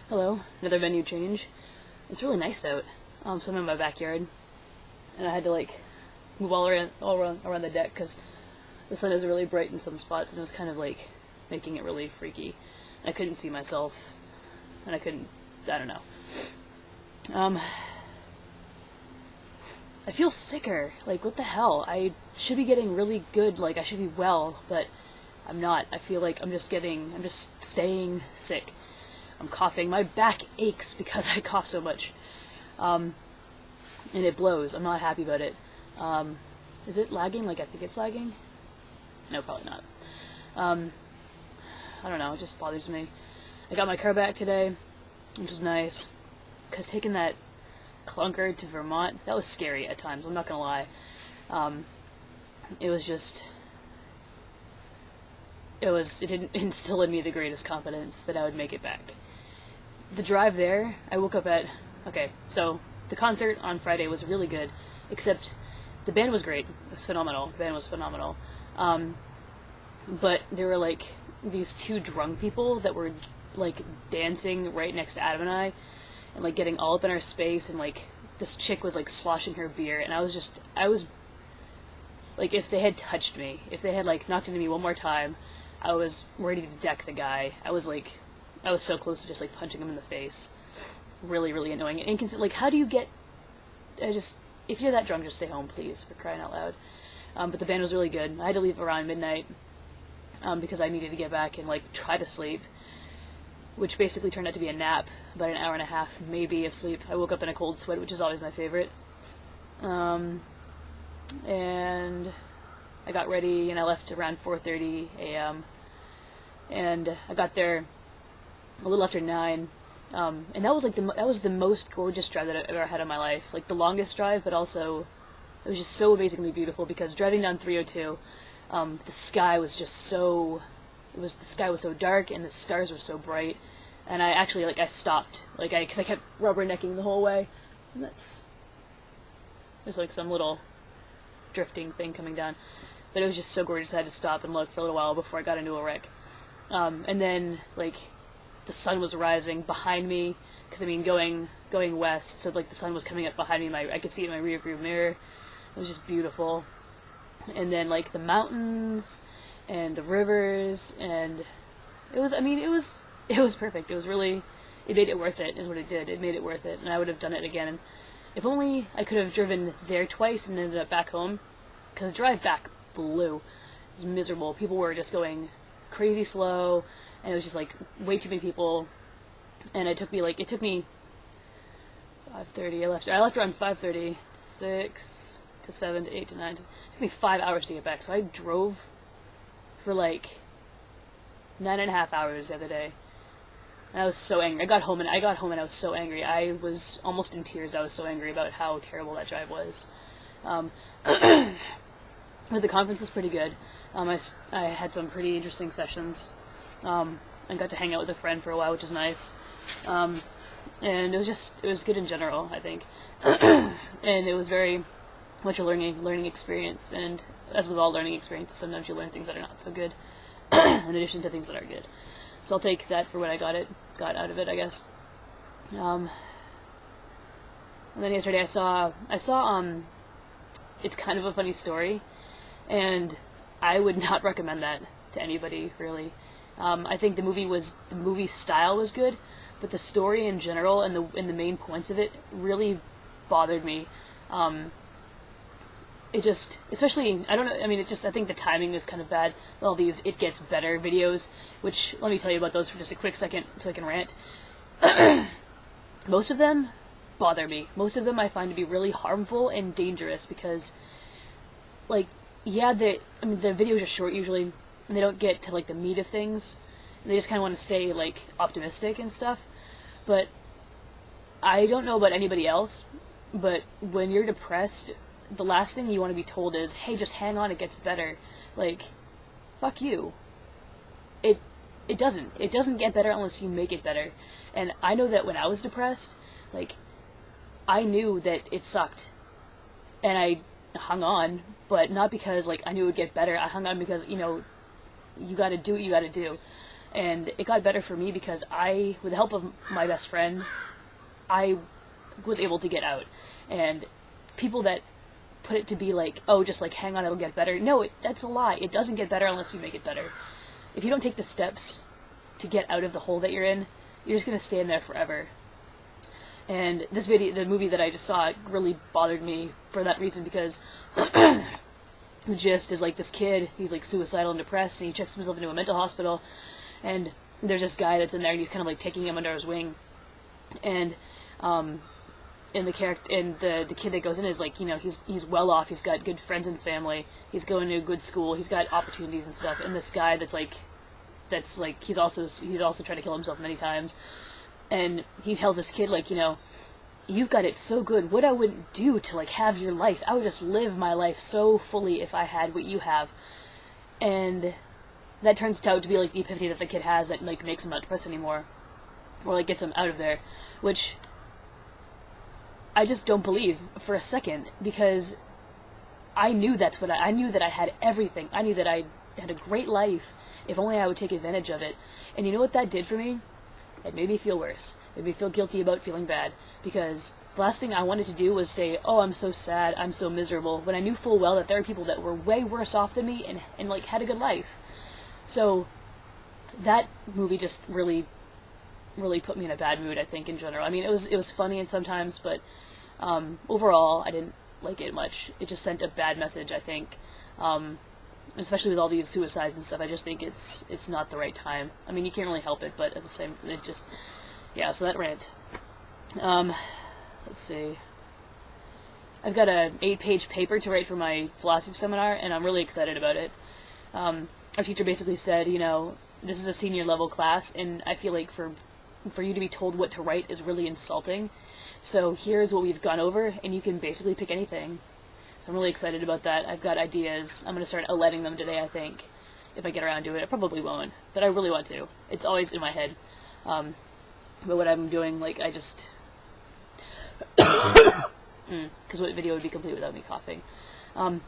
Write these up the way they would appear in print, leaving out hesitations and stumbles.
Hello, another venue change. It's really nice out. So I'm in my backyard, and I had to like move all around the deck because the sun is really bright in some spots, and it was kind of like making it really freaky. I couldn't see myself, and I don't know. I feel sicker. Like, what the hell? I should be getting really good. Like, I should be well, but I'm not. I feel like I'm just staying sick. I'm coughing. My back aches because I cough so much. And it blows. I'm not happy about it. Is it lagging? Like, I think it's lagging? No, probably not. I don't know. It just bothers me. I got my car back today, which was nice. Because taking that clunker to Vermont, that was scary at times. I'm not gonna lie. It was just... It didn't instill in me the greatest confidence that I would make it back. The drive there, I woke up at... Okay, so the concert on Friday was really good, except the band was great. It was phenomenal. The band was phenomenal. But there were, like, these two drunk people that were, like, dancing right next to Adam and I, and, like, getting all up in our space, and, like, this chick was, like, sloshing her beer, and I was, like, if they had touched me, if they had, like, knocked into me one more time, I was ready to deck the guy. I was so close to just, like, punching him in the face. Really, really annoying. And inconsistent. Like, how do you get... if you're that drunk, just stay home, please, for crying out loud. But the band was really good. I had to leave around midnight, because I needed to get back and, like, try to sleep, which basically turned out to be a nap, about an hour and a half, maybe, of sleep. I woke up in a cold sweat, which is always my favorite. And I got ready, and I left around 4:30 a.m., and I got there a little after 9, and that was, like, that was the most gorgeous drive that I've ever had in my life. Like, the longest drive, but also, it was just so amazingly beautiful, because driving down 302, the sky was just so... the sky was so dark, and the stars were so bright, and I actually, like, I stopped, like, because I kept rubbernecking the whole way, and there's, like, some little drifting thing coming down, but it was just so gorgeous I had to stop and look for a little while before I got into a wreck. And then, like, the sun was rising behind me, because, I mean, going west, so, like, the sun was coming up behind me, I could see it in my rear view mirror. It was just beautiful. And then, like, the mountains, and the rivers, and it was perfect. It was really, it made it worth it, is what it did. It made it worth it, and I would have done it again. And if only I could have driven there twice and ended up back home, because the drive back blew. It was miserable. People were just going crazy slow, and it was just, like, way too many people, and it took me 5:30, I left around 5:30, 6 to 7 to 8 to 9, it took me 5 hours to get back, so I drove for, like, 9.5 hours the other day, and I was so angry. I got home and I was so angry. I was almost in tears. I was so angry about how terrible that drive was. But the conference was pretty good. I had some pretty interesting sessions. I got to hang out with a friend for a while, which was nice. And it was good in general, I think. And it was very much a learning experience, and as with all learning experiences, sometimes you learn things that are not so good, in addition to things that are good. So I'll take that for what I got out of it, I guess. And then yesterday I saw, it's kind of a funny story, and I would not recommend that to anybody, really. I think the movie style was good, but the story in general and the main points of it really bothered me. It just, especially, I don't know, I mean, I think the timing is kind of bad. All these It Gets Better videos, which, let me tell you about those for just a quick second so I can rant. Most of them bother me. Most of them I find to be really harmful and dangerous because, like, yeah, the videos are short usually, and they don't get to, like, the meat of things, and they just kind of want to stay, like, optimistic and stuff, but I don't know about anybody else, but when you're depressed, the last thing you want to be told is, hey, just hang on, it gets better. Like, fuck you. It doesn't get better unless you make it better. And I know that when I was depressed, like, I knew that it sucked. And I hung on, but not because, like, I knew it would get better. I hung on because, you know, you gotta do what you gotta do. And it got better for me because with the help of my best friend, I was able to get out. And people that put it to be like, oh, just like hang on, it'll get better. No, that's a lie. It doesn't get better unless you make it better. If you don't take the steps to get out of the hole that you're in, you're just going to stay in there forever. And the movie that I just saw, it really bothered me for that reason, because the gist is like this kid, he's like suicidal and depressed, and he checks himself into a mental hospital, and there's this guy that's in there, and he's kind of like taking him under his wing, and the kid that goes in is like, you know, he's well off, he's got good friends and family, he's going to a good school, he's got opportunities and stuff, and this guy that's like he's also trying to kill himself many times. And he tells this kid, like, you know, you've got it so good. What I wouldn't do to, like, have your life. I would just live my life so fully if I had what you have. And that turns out to be, like, the epiphany that the kid has that, like, makes him not depressed anymore. Or, like, gets him out of there. Which I just don't believe for a second. Because I knew I knew that I had everything. I knew that I had a great life if only I would take advantage of it. And you know what that did for me? It made me feel worse. It made me feel guilty about feeling bad, because the last thing I wanted to do was say, oh, I'm so sad, I'm so miserable, when I knew full well that there are people that were way worse off than me and like, had a good life. So, that movie just really, really put me in a bad mood, I think, in general. I mean, it was funny and sometimes, but overall, I didn't like it much. It just sent a bad message, I think. Especially with all these suicides and stuff, I just think it's not the right time. I mean, you can't really help it, but at the same, it just, yeah, so that rant. Let's see. I've got a 8-page paper to write for my philosophy seminar, and I'm really excited about it. Our teacher basically said, you know, this is a senior level class, and I feel like for you to be told what to write is really insulting. So here's what we've gone over, and you can basically pick anything. So I'm really excited about that. I've got ideas. I'm going to start outlining them today, I think, if I get around to it. I probably won't, but I really want to. It's always in my head. But what I'm doing, like, I just... Because what video would be complete without me coughing? I'm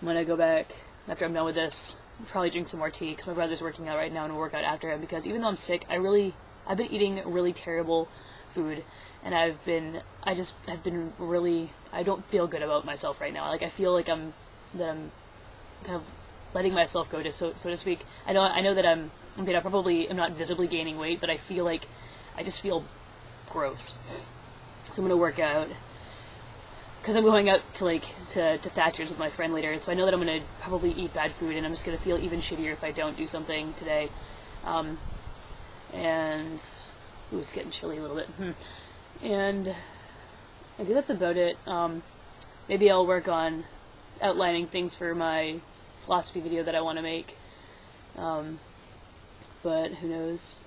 going to go back, after I'm done with this, probably drink some more tea, because my brother's working out right now, and we'll work out after him, because even though I'm sick, I've been eating really terrible food, and I don't feel good about myself right now. Like, I feel like I'm kind of letting myself go, so to speak. I know that I probably am not visibly gaining weight, but I feel like I just feel gross. So I'm gonna work out, because I'm going out to Thatcher's with my friend later, so I know that I'm gonna probably eat bad food, and I'm just gonna feel even shittier if I don't do something today. And ooh, it's getting chilly a little bit. And I think that's about it. Maybe I'll work on outlining things for my philosophy video that I want to make. But who knows.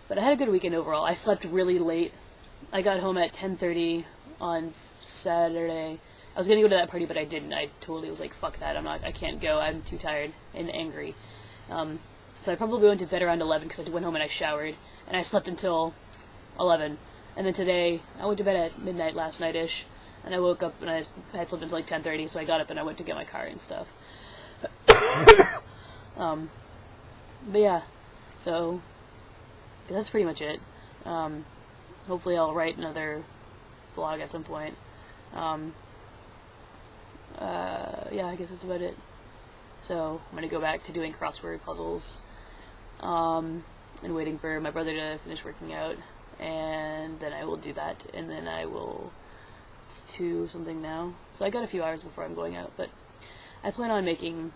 But I had a good weekend overall. I slept really late. I got home at 10:30 on Saturday. I was gonna go to that party, but I didn't. I totally was like, fuck that. I can't go. I'm too tired and angry. So I probably went to bed around 11 because I went home and I showered. And I slept until 11. And then today, I went to bed at midnight last night-ish, and I woke up and I had slept until like 10:30, so I got up and I went to get my car and stuff. But yeah, so that's pretty much it. Hopefully I'll write another vlog at some point. Yeah, I guess that's about it. So I'm going to go back to doing crossword puzzles, and waiting for my brother to finish working out. And then I will do that, and then it's 2 something now, so I got a few hours before I'm going out, but I plan on making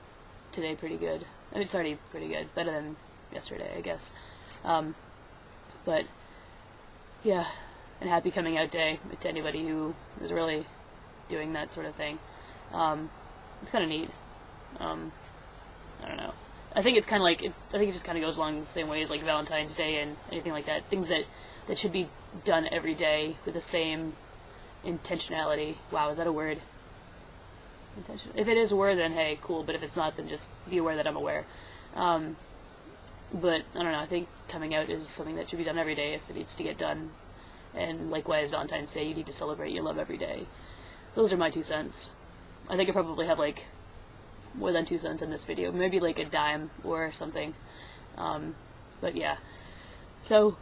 today pretty good, and it's already pretty good, better than yesterday, I guess. But yeah, and happy coming out day to anybody who is really doing that sort of thing. It's kind of neat. I don't know. I think it's kind of like, I think it just kind of goes along the same way as like Valentine's Day and anything like that. Things that should be done every day with the same intentionality. Wow, is that a word? Intention. If it is a word, then hey, cool. But if it's not, then just be aware that I'm aware. But I don't know. I think coming out is something that should be done every day if it needs to get done. And likewise, Valentine's Day, you need to celebrate your love every day. So those are my 2 cents. I think I probably have like more than 2 cents in this video. Maybe like a dime or something. But yeah, so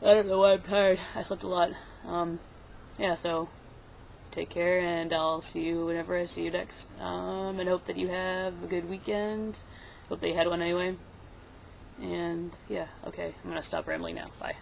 I don't know why I'm tired. I slept a lot. Yeah, so take care, and I'll see you whenever I see you next. And hope that you have a good weekend. Hope that you had one anyway. And yeah, okay, I'm gonna stop rambling now. Bye.